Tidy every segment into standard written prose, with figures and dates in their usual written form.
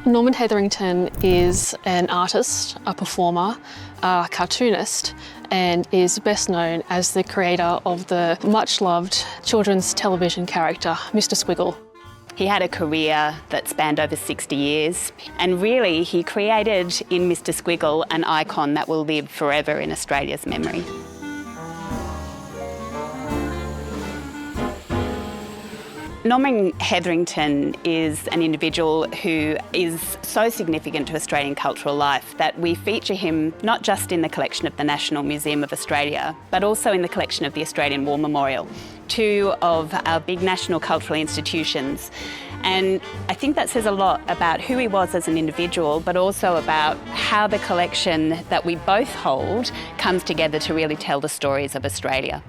Norman Hetherington is an artist, a performer, a cartoonist, and is best known as the creator of the much-loved children's television character, Mr Squiggle. He had a career that spanned over 60 years, and really he created in Mr Squiggle an icon that will live forever in Australia's memory. Norman Hetherington is an individual who is so significant to Australian cultural life that we feature him not just in the collection of the National Museum of Australia, but also in the collection of the Australian War Memorial, two of our big national cultural institutions. And I think that says a lot about who he was as an individual, but also about how the collection that we both hold comes together to really tell the stories of Australia.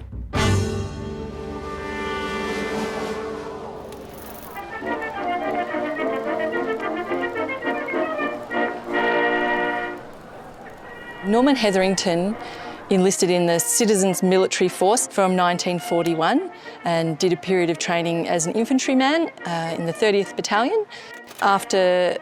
Norman Hetherington enlisted in the Citizens Military Force from 1941 and did a period of training as an infantryman in the 30th Battalion. After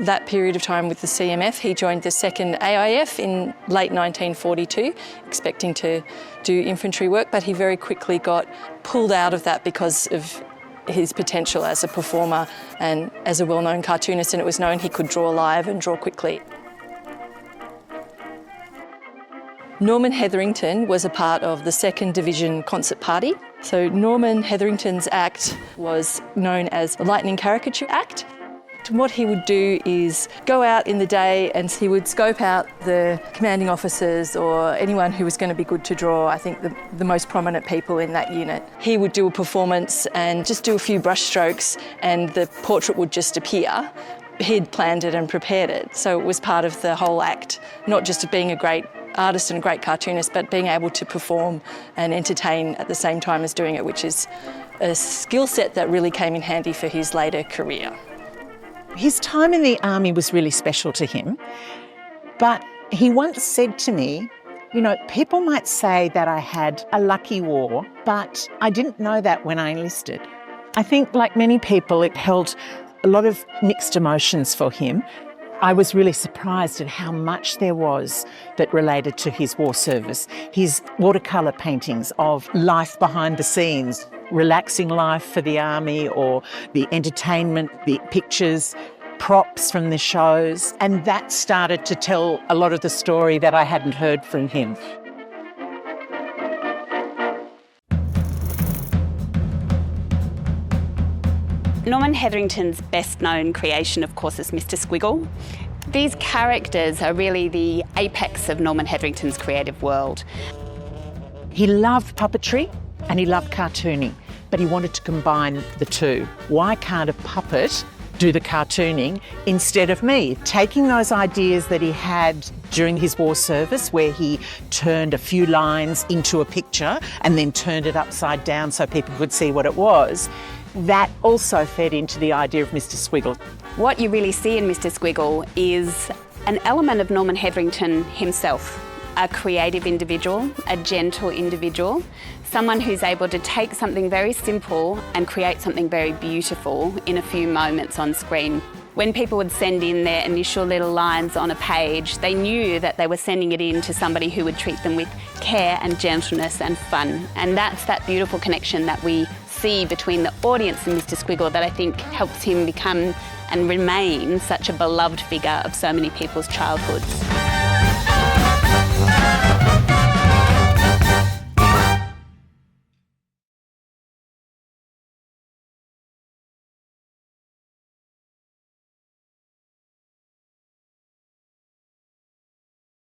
that period of time with the CMF, he joined the 2nd AIF in late 1942, expecting to do infantry work, but he very quickly got pulled out of that because of his potential as a performer and as a well-known cartoonist, and it was known he could draw live and draw quickly. Norman Hetherington was a part of the 2nd Division Concert Party. So Norman Hetherington's act was known as the Lightning Caricature Act. What he would do is go out in the day and he would scope out the commanding officers or anyone who was going to be good to draw, I think the most prominent people in that unit. He would do a performance and just do a few brush strokes and the portrait would just appear. He'd planned it and prepared it, so it was part of the whole act, not just of being a great artist and a great cartoonist, but being able to perform and entertain at the same time as doing it, which is a skill set that really came in handy for his later career. His time in the army was really special to him, but he once said to me, you know, people might say that I had a lucky war, but I didn't know that when I enlisted. I think, like many people, it held a lot of mixed emotions for him. I was really surprised at how much there was that related to his war service. His watercolour paintings of life behind the scenes, relaxing life for the army, or the entertainment, the pictures, props from the shows. And that started to tell a lot of the story that I hadn't heard from him. Norman Hetherington's best-known creation, of course, is Mr Squiggle. These characters are really the apex of Norman Hetherington's creative world. He loved puppetry and he loved cartooning, but he wanted to combine the two. Why can't a puppet do the cartooning instead of me? Taking those ideas that he had during his war service, where he turned a few lines into a picture and then turned it upside down so people could see what it was, that also fed into the idea of Mr Squiggle. What you really see in Mr Squiggle is an element of Norman Hetherington himself, a creative individual, a gentle individual, someone who's able to take something very simple and create something very beautiful in a few moments on screen. When people would send in their initial little lines on a page, they knew that they were sending it in to somebody who would treat them with care and gentleness and fun. And that's that beautiful connection that we see between the audience and Mr Squiggle that I think helps him become and remain such a beloved figure of so many people's childhoods.